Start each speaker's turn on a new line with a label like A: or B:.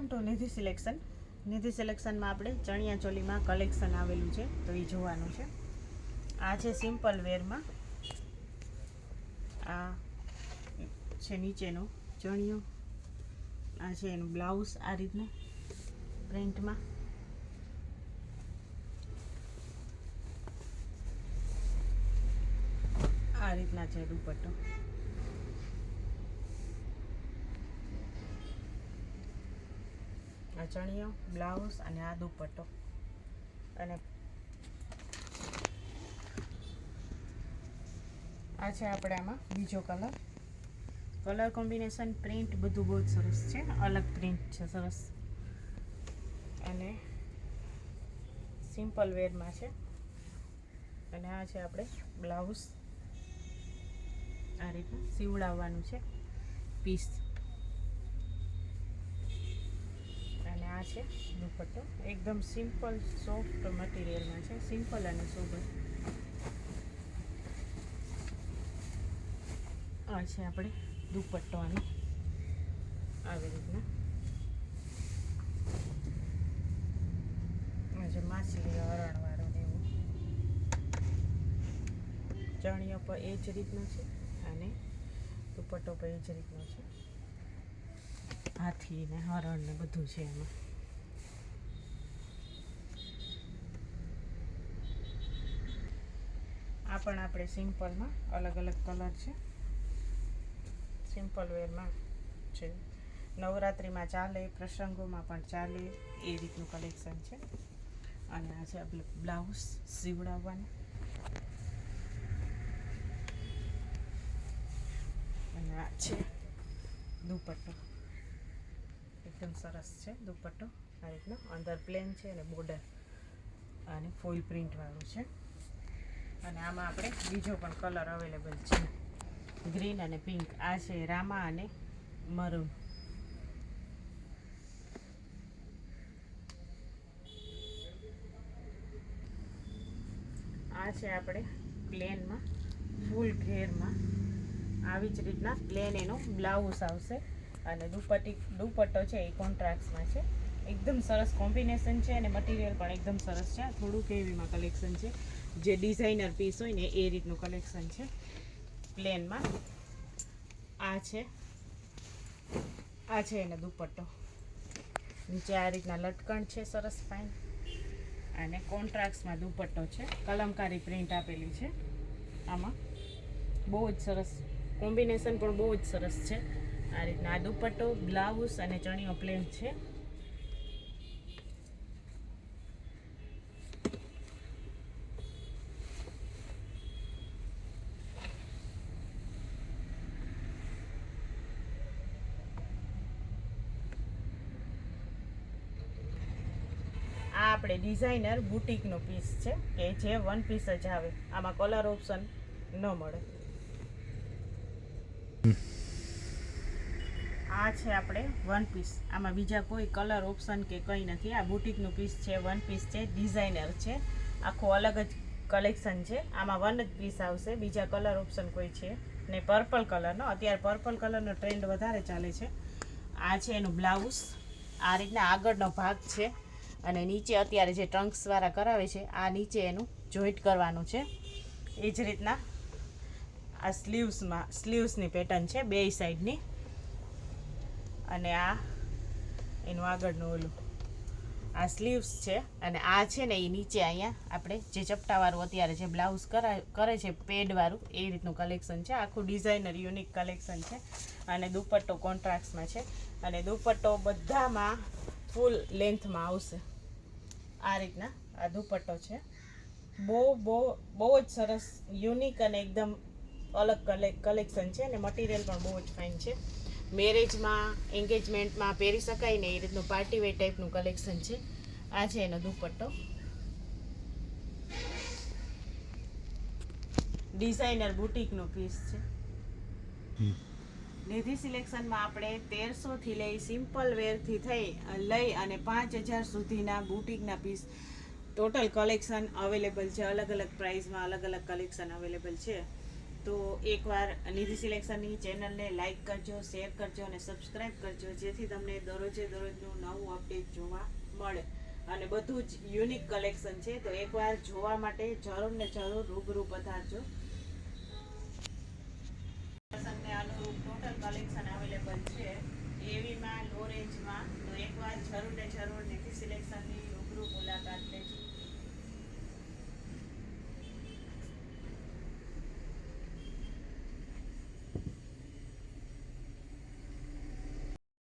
A: Welcome to Nidhi selection. Nidhi સિલેક્શનમાં આપણે ચણિયા ચોલીમાં કલેક્શન આવેલું છે તો એ જોવાનું છે. આ છે સિમ્પલ વેરમાં, આ છે નીચેનો ચણિયો, આ છે એનું બ્લાઉઝ આ રીતના પ્રિન્ટમાં, આ રીતના છે દુપટ્ટો. આ ચણિયો, બ્લાઉઝ અને આ દુપટ્ટો. અને આ છે આપણે આમાં બીજો કલર કોમ્બિનેશન, પ્રિન્ટ બધું બહુ જ સરસ છે, અલગ પ્રિન્ટ છે સરસ. અને સિમ્પલ વેરમાં છે. અને આ છે આપણે બ્લાઉઝ, આ રીતના સીવડાવવાનું છે પીસ. અને આ છે દુપટ્ટો, એકદમ સિમ્પલ સોફ્ટ મટીરિયલમાં છે, સિમ્પલ અને સોબર. આ છે આપણે દુપટ્ટો આનો આવી રીતના, જે માછલી હરણવાળો ને એવું. ચણિયો પર એ જ રીતનો છે અને દુપટ્ટો પર એ જ રીતનો છે. હાથી ને હરણ ને બધું છે એમાં. આ પણ આપણે સિમ્પલમાં અલગ અલગ કલર છે, સિમ્પલ વેરમાં છે. નવરાત્રિમાં ચાલે, પ્રસંગોમાં પણ ચાલે એ રીતનું કલેક્શન છે. અને આ છે બ્લાઉઝ સીવડાવવાનું. અને આ છે દુપટ્ટો, એકદમ સરસ છે દુપટ્ટો. આ રીતનો અંદર પ્લેન છે અને બોર્ડર અને ફોઇલ પ્રિન્ટ વાળું છે. અને આમાં આપણે બીજો પણ કલર અવેલેબલ છે, ગ્રીન અને પિંક. આ છે રામા અને મરૂન. આ છે આપણે પ્લેનમાં ફૂલ ઘેરમાં આવી જ રીતના પ્લેન એનો બ્લાઉઝ આવશે. અને દુપટ્ટો છે એ કોન્ટ્રાસ્ટમાં છે, એકદમ સરસ કોમ્બિનેશન છે. અને મટીરિયલ પણ એકદમ સરસ છે. થોડુંક હેવીમાં કલેક્શન છે, જે ડિઝાઇનર પીસ હોય ને એ રીતનું કલેક્શન છે પ્લેનમાં. આ છે એનો દુપટ્ટો, નીચે આ રીતના લટકણ છે સરસ ફાઇન. અને કોન્ટ્રાસ્ટમાં દુપટ્ટો છે, કલમકારી પ્રિન્ટ આપેલી છે આમાં. બહુ જ સરસ કોમ્બિનેશન પણ બહુ જ સરસ છે. આ રીતના આ દુપટ્ટો, બ્લાઉઝ અને ચણિયો પ્લેન છે. આ આપણે ડિઝાઇનર બુટીકનો પીસ છે કે જે વન પીસ જ આવે, આમાં કલર ઓપ્શન ન મળે. આ છે આપણે વન પીસ, આમાં બીજા કોઈ કલર ઓપ્શન કે કંઈ નથી. આ બુટીકનું પીસ છે, વન પીસ છે, ડિઝાઇનર છે, આખું અલગ જ કલેક્શન છે. આમાં વન જ પીસ આવશે, બીજા કલર ઓપ્શન કોઈ છે ને. પર્પલ કલરનો, અત્યારે પર્પલ કલરનો ટ્રેન્ડ વધારે ચાલે છે. આ છે એનું બ્લાઉઝ, આ રીતના આગળનો ભાગ છે. અને નીચે અત્યારે જે ટ્રંક્સવાળા કરાવે છે, આ નીચે એનું જોઈન્ટ કરવાનું છે. એ જ રીતના આ સ્લીવ્સની પેટર્ન છે બે સાઈડની. અને આ એનું આગળનું ઓલું આ સ્લીવ્સ છે. અને આ છે ને એ નીચે અહીંયા આપણે જે ચપટાવાળું અત્યારે જે બ્લાઉઝ કરે છે પેડવાળું, એ રીતનું કલેક્શન છે. આખું ડિઝાઇનર યુનિક કલેક્શન છે. અને દુપટ્ટો કોન્ટ્રાસ્ટમાં છે. અને દુપટ્ટો બધામાં ફૂલ લેન્થમાં આવશે. આ રીતના આ દુપટ્ટો છે. બહુ જ સરસ યુનિક અને એકદમ અલગ કલેક્શન છે. અને મટીરિયલ પણ બહુ જ ફાઇન છે. મેરેજમાં, એન્ગેજમેન્ટમાં પહેરી શકાય ને એ રીતનું પાર્ટીવેર ટાઈપનું કલેક્શન છે. આ છે એનો દુપટ્ટો, ડિઝાઇનર બુટીકનો પીસ છે. નિધિ સિલેક્શનમાં આપણે 1300થી લઈ સિમ્પલ વેરથી લઈ અને 5000 સુધીના બુટીકના પીસ ટોટલ કલેક્શન અવેલેબલ છે. અલગ અલગ પ્રાઇસમાં અલગ અલગ કલેક્શન અવેલેબલ છે. તો એકવાર નિધિ સિલેક્શનની ચેનલને લાઈક કરજો, શેર કરજો અને સબસ્ક્રાઈબ કરજો, જેથી તમને દરરોજે દરરોજનું નવું અપડેટ જોવા મળે. અને બધું જ યુનિક કલેક્શન છે, તો એકવાર જોવા માટે જરૂર ને જરૂર રૂબરૂ પધારજો. પસંદને અનુરૂપ ટોટલ કલેક્શન અવેલેબલ છે એવીમાં લો રેન્જમાં, તો એકવાર જરૂર ને જરૂર નિધિ સિલેક્શનની રૂબરૂ મુલાકાત લેજો.